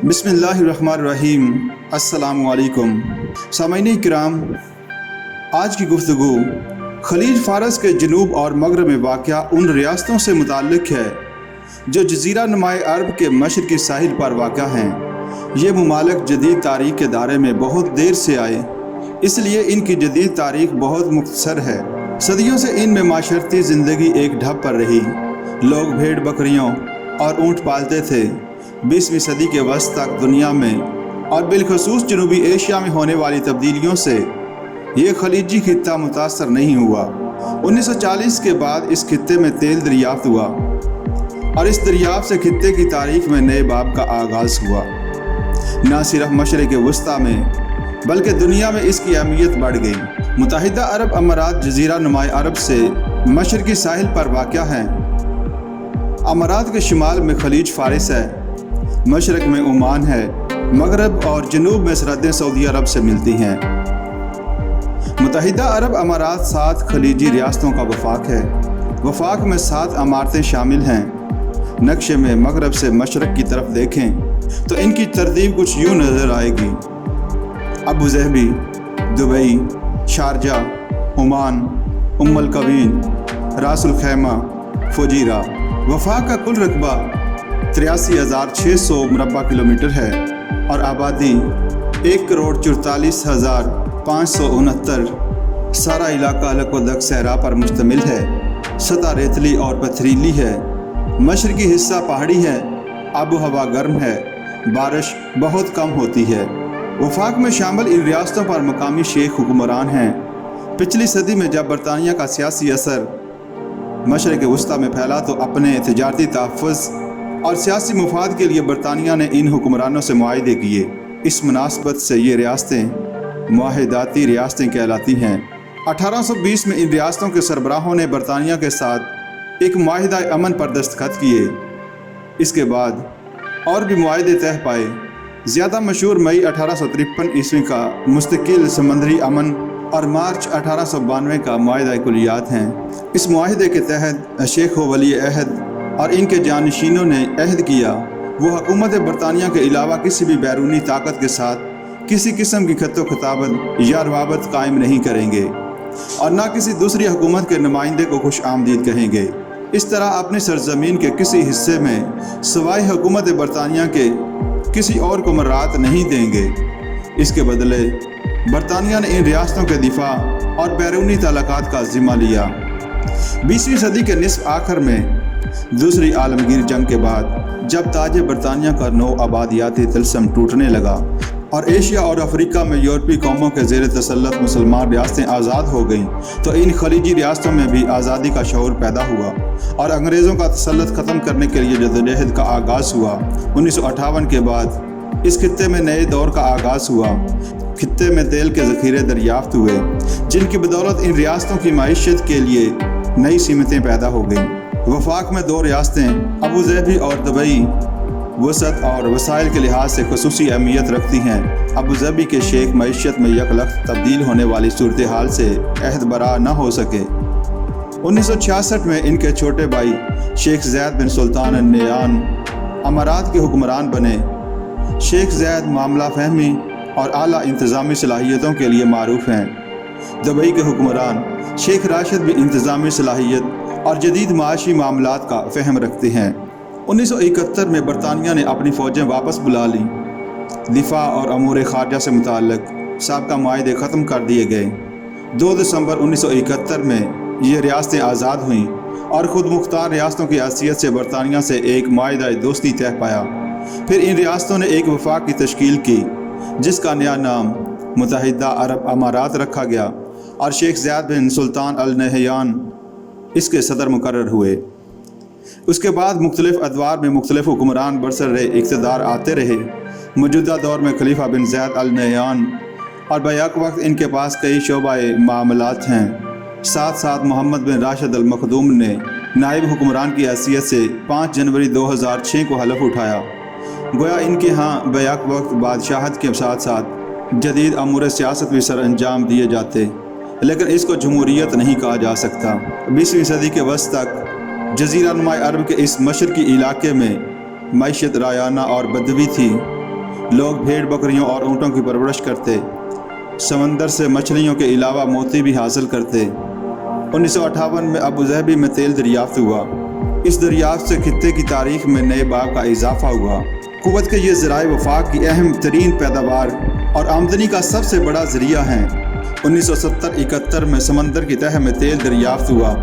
بسم اللہ الرحمن الرحیم۔ السلام علیکم سامعین کرام، آج کی گفتگو خلیج فارس کے جنوب اور مغرب میں واقع ان ریاستوں سے متعلق ہے جو جزیرہ نما عرب کے مشرقی ساحل پر واقع ہیں۔ یہ ممالک جدید تاریخ کے دائرے میں بہت دیر سے آئے، اس لیے ان کی جدید تاریخ بہت مختصر ہے۔ صدیوں سے ان میں معاشرتی زندگی ایک ڈھب پر رہی۔ لوگ بھیڑ بکریوں اور اونٹ پالتے تھے۔ 20ویں صدی کے وسط تک دنیا میں اور بالخصوص جنوبی ایشیا میں ہونے والی تبدیلیوں سے یہ خلیجی خطہ متاثر نہیں ہوا۔ 1940 کے بعد اس خطے میں تیل دریافت ہوا اور اس دریافت سے خطے کی تاریخ میں نئے باب کا آغاز ہوا۔ نہ صرف مشرق وسطی میں بلکہ دنیا میں اس کی اہمیت بڑھ گئی۔ متحدہ عرب امارات جزیرہ نما عرب سے مشرقی ساحل پر واقع ہیں۔ امارات کے شمال میں خلیج فارس ہے، مشرق میں عمان ہے، مغرب اور جنوب میں سرحدیں سعودی عرب سے ملتی ہیں۔ متحدہ عرب امارات 7 خلیجی ریاستوں کا وفاق ہے۔ وفاق میں 7 امارتیں شامل ہیں۔ نقشے میں مغرب سے مشرق کی طرف دیکھیں تو ان کی ترتیب کچھ یوں نظر آئے گی: Abu Dhabi, Dubai, Sharjah, Oman, Al Quwain, Ras Al Khaimah, Fujairah. وفاق کا کل رقبہ 83,600 مربع کلومیٹر ہے اور آبادی 1,44,569۔ سارا علاقہ لک و دک صحرا پر مشتمل ہے۔ سطح ریتلی اور پتھریلی ہے۔ مشرقی حصہ پہاڑی ہے۔ آب و ہوا گرم ہے۔ بارش بہت کم ہوتی ہے۔ وفاق میں شامل ان ریاستوں پر مقامی شیخ حکمران ہیں۔ پچھلی صدی میں جب برطانیہ کا سیاسی اثر مشرق وسطی میں پھیلا تو اپنے تجارتی تحفظ اور سیاسی مفاد کے لیے برطانیہ نے ان حکمرانوں سے معاہدے کیے۔ اس مناسبت سے یہ ریاستیں معاہداتی ریاستیں کہلاتی ہیں۔ 1820 میں ان ریاستوں کے سربراہوں نے برطانیہ کے ساتھ ایک معاہدہ امن پر دستخط کیے۔ اس کے بعد اور بھی معاہدے طے پائے۔ زیادہ مشہور مئی 1853 عیسوی کا مستقل سمندری امن اور مارچ 1892 کا معاہدہ کلیات ہیں۔ اس معاہدے کے تحت شیخ و ولی عہد اور ان کے جانشینوں نے عہد کیا وہ حکومت برطانیہ کے علاوہ کسی بھی بیرونی طاقت کے ساتھ کسی قسم کی خط و خطابت یا روابط قائم نہیں کریں گے اور نہ کسی دوسری حکومت کے نمائندے کو خوش آمدید کہیں گے۔ اس طرح اپنی سرزمین کے کسی حصے میں سوائے حکومت برطانیہ کے کسی اور کو مراعات نہیں دیں گے۔ اس کے بدلے برطانیہ نے ان ریاستوں کے دفاع اور بیرونی تعلقات کا ذمہ لیا۔ 20ویں صدی کے نصف آخر میں دوسری عالمگیر جنگ کے بعد جب تاج برطانیہ کا نو آبادیاتی طلسم ٹوٹنے لگا اور ایشیا اور افریقہ میں یورپی قوموں کے زیر تسلط مسلمان ریاستیں آزاد ہو گئیں تو ان خلیجی ریاستوں میں بھی آزادی کا شعور پیدا ہوا اور انگریزوں کا تسلط ختم کرنے کے لیے جدوجہد کا آغاز ہوا۔ 1958 کے بعد اس خطے میں نئے دور کا آغاز ہوا۔ خطے میں تیل کے ذخیرے دریافت ہوئے جن کی بدولت ان ریاستوں کی معیشت کے لیے نئی سمتیں پیدا ہو گئیں۔ وفاق میں 2 ریاستیں ابوظہبی اور دبئی وسعت اور وسائل کے لحاظ سے خصوصی اہمیت رکھتی ہیں۔ ابوظہبی کے شیخ معیشت میں یکلخت تبدیل ہونے والی صورتحال سے عہد برآ نہ ہو سکے۔ 1966 میں ان کے چھوٹے بھائی شیخ زید بن سلطان النہیان امارات کے حکمران بنے۔ شیخ زید معاملہ فہمی اور اعلیٰ انتظامی صلاحیتوں کے لیے معروف ہیں۔ دبئی کے حکمران شیخ راشد بھی انتظامی صلاحیت اور جدید معاشی معاملات کا فہم رکھتے ہیں۔ 1971 میں برطانیہ نے اپنی فوجیں واپس بلا لیں۔ دفاع اور امور خارجہ سے متعلق سابقہ معاہدے ختم کر دیے گئے۔ 2 دسمبر 1971 میں یہ ریاستیں آزاد ہوئیں اور خود مختار ریاستوں کی حیثیت سے برطانیہ سے ایک معاہدہ دوستی طے پایا۔ پھر ان ریاستوں نے ایک وفاق کی تشکیل کی جس کا نیا نام متحدہ عرب امارات رکھا گیا اور شیخ زید بن سلطان النہیان اس کے صدر مقرر ہوئے۔ اس کے بعد مختلف ادوار میں مختلف حکمران برسر اقتدار آتے رہے۔ موجودہ دور میں خلیفہ بن زید النہیان اور بیک وقت ان کے پاس کئی شعبہ معاملات ہیں۔ ساتھ ساتھ محمد بن راشد المخدوم نے نائب حکمران کی حیثیت سے 5 جنوری 2006 کو حلف اٹھایا۔ گویا ان کے ہاں بیک وقت بادشاہت کے ساتھ ساتھ جدید امور سیاست بھی سر انجام دیے جاتے، لیکن اس کو جمہوریت نہیں کہا جا سکتا۔ 20ویں صدی کے وسط تک جزیرہ نما عرب کے اس مشرقی علاقے میں معیشت رایانہ اور بدوی تھی۔ لوگ بھیڑ بکریوں اور اونٹوں کی پرورش کرتے، سمندر سے مچھلیوں کے علاوہ موتی بھی حاصل کرتے۔ 1958 میں ابوظہبی میں تیل دریافت ہوا۔ اس دریافت سے خطے کی تاریخ میں نئے باب کا اضافہ ہوا۔ قوت کے یہ ذرائع وفاق کی اہم ترین پیداوار اور آمدنی کا سب سے بڑا ذریعہ ہیں۔ 1970-71 میں سمندر کی تہہ میں تیل دریافت ہوا۔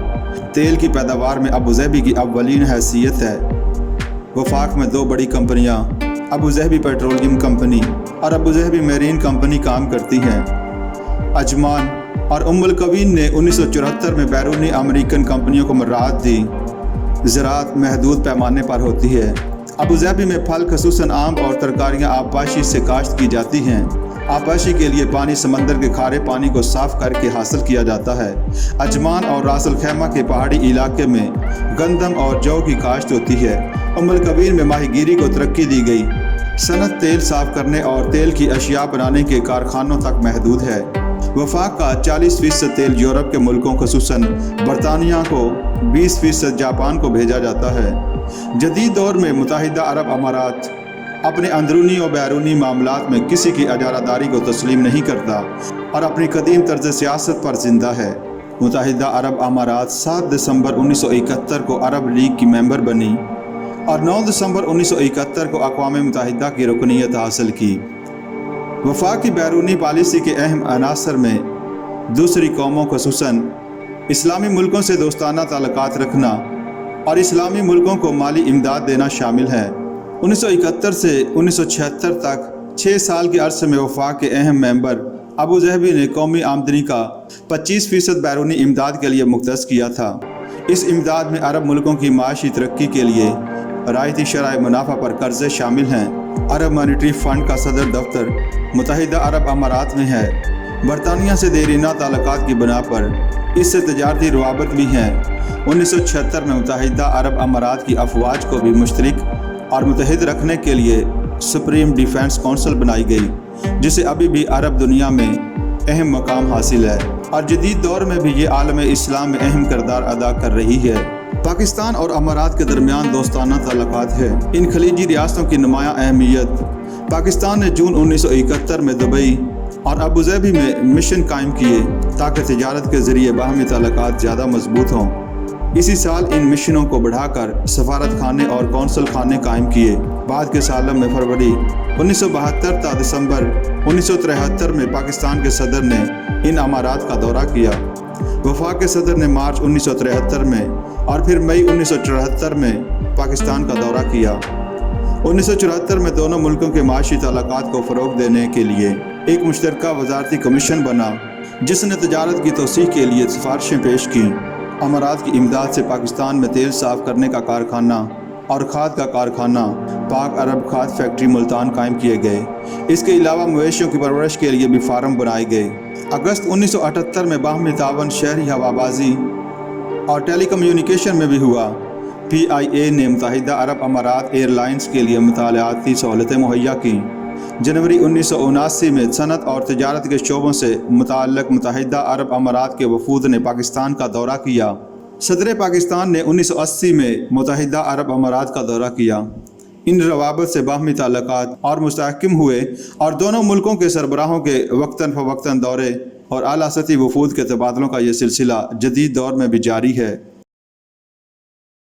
تیل کی پیداوار میں ابوظہبی کی اولین حیثیت ہے۔ وفاق میں 2 بڑی کمپنیاں ابوظہبی پیٹرولیم کمپنی اور ابوظہبی میرین کمپنی کام کرتی ہیں۔ عجمان اور القوین نے 1974 میں بیرونی امریکن کمپنیوں کو مراعات دی۔ زراعت محدود پیمانے پر ہوتی ہے۔ ابوظہبی میں پھل خصوصاً آم اور ترکاریاں آبپاشی سے کاشت کی جاتی ہیں۔ آبپاشی کے لیے پانی سمندر کے کھارے پانی کو صاف کر کے حاصل کیا جاتا ہے۔ عجمان اور راس الخیمہ کے پہاڑی علاقے میں گندم اور جو کی کاشت ہوتی ہے۔ القوین میں ماہی گیری کو ترقی دی گئی۔ صنعت تیل صاف کرنے اور تیل کی اشیاء بنانے کے کارخانوں تک محدود ہے۔ وفاق کا 40% تیل یورپ کے ملکوں خصوصاً برطانیہ کو، 20% جاپان کو بھیجا جاتا ہے۔ جدید دور میں متحدہ عرب امارات اپنے اندرونی و بیرونی معاملات میں کسی کی اجارہ داری کو تسلیم نہیں کرتا اور اپنی قدیم طرز سیاست پر زندہ ہے۔ متحدہ عرب امارات 7 دسمبر 1971 کو عرب لیگ کی ممبر بنی اور 9 دسمبر 1971 کو اقوام متحدہ کی رکنیت حاصل کی۔ وفاق کی بیرونی پالیسی کے اہم عناصر میں دوسری قوموں خصوصاً اسلامی ملکوں سے دوستانہ تعلقات رکھنا اور اسلامی ملکوں کو مالی امداد دینا شامل ہے۔ 1971 سے 1976 تک 6 سال کے عرصے میں وفاق کے اہم ممبر ابوظہبی نے قومی آمدنی کا 25% بیرونی امداد کے لیے مختص کیا تھا۔ اس امداد میں عرب ملکوں کی معاشی ترقی کے لیے رعایتی شرائح منافع پر قرضے شامل ہیں۔ عرب مانیٹری فنڈ کا صدر دفتر متحدہ عرب امارات میں ہے۔ برطانیہ سے دیرینہ تعلقات کی بنا پر اس سے تجارتی روابط بھی ہیں۔ 1976 میں متحدہ عرب امارات کی افواج کو بھی مشترک اور متحد رکھنے کے لیے سپریم ڈیفنس کونسل بنائی گئی، جسے ابھی بھی عرب دنیا میں اہم مقام حاصل ہے اور جدید دور میں بھی یہ عالم اسلام میں اہم کردار ادا کر رہی ہے۔ پاکستان اور امارات کے درمیان دوستانہ تعلقات ہیں۔ ان خلیجی ریاستوں کی نمایاں اہمیت۔ پاکستان نے جون 1971 میں دبئی اور ابوظہبی میں مشن قائم کیے تاکہ تجارت کے ذریعے باہمی تعلقات زیادہ مضبوط ہوں۔ اسی سال ان مشنوں کو بڑھا کر سفارت خانے اور کونسل خانے قائم کیے۔ بعد کے سالوں میں فروری 1972 تا دسمبر 1973 میں پاکستان کے صدر نے ان امارات کا دورہ کیا۔ وفاق کے صدر نے مارچ 1973 میں اور پھر مئی 1974 میں پاکستان کا دورہ کیا۔ 1974 میں دونوں ملکوں کے معاشی تعلقات کو فروغ دینے کے لیے ایک مشترکہ وزارتی کمیشن بنا، جس نے تجارت کی توسیع کے لیے سفارشیں پیش کیں۔ امارات کی امداد سے پاکستان میں تیل صاف کرنے کا کارخانہ اور کھاد کا کارخانہ پاک عرب کھاد فیکٹری ملتان قائم کیے گئے۔ اس کے علاوہ مویشیوں کی پرورش کے لیے بھی فارم بنائے گئے۔ اگست 1978 میں باہمی تعاون شہری ہوابازی اور ٹیلی کمیونیکیشن میں بھی ہوا۔ PIA نے متحدہ عرب امارات ایئر لائنز کے لیے مطالعاتی سہولتیں مہیا کیں۔ جنوری 1979 میں صنعت اور تجارت کے شعبوں سے متعلق متحدہ عرب امارات کے وفود نے پاکستان کا دورہ کیا۔ صدر پاکستان نے 1980 میں متحدہ عرب امارات کا دورہ کیا۔ ان روابط سے باہمی تعلقات اور مستحکم ہوئے اور دونوں ملکوں کے سربراہوں کے وقتاً فوقتاً دورے اور اعلیٰ سطحی وفود کے تبادلوں کا یہ سلسلہ جدید دور میں بھی جاری ہے۔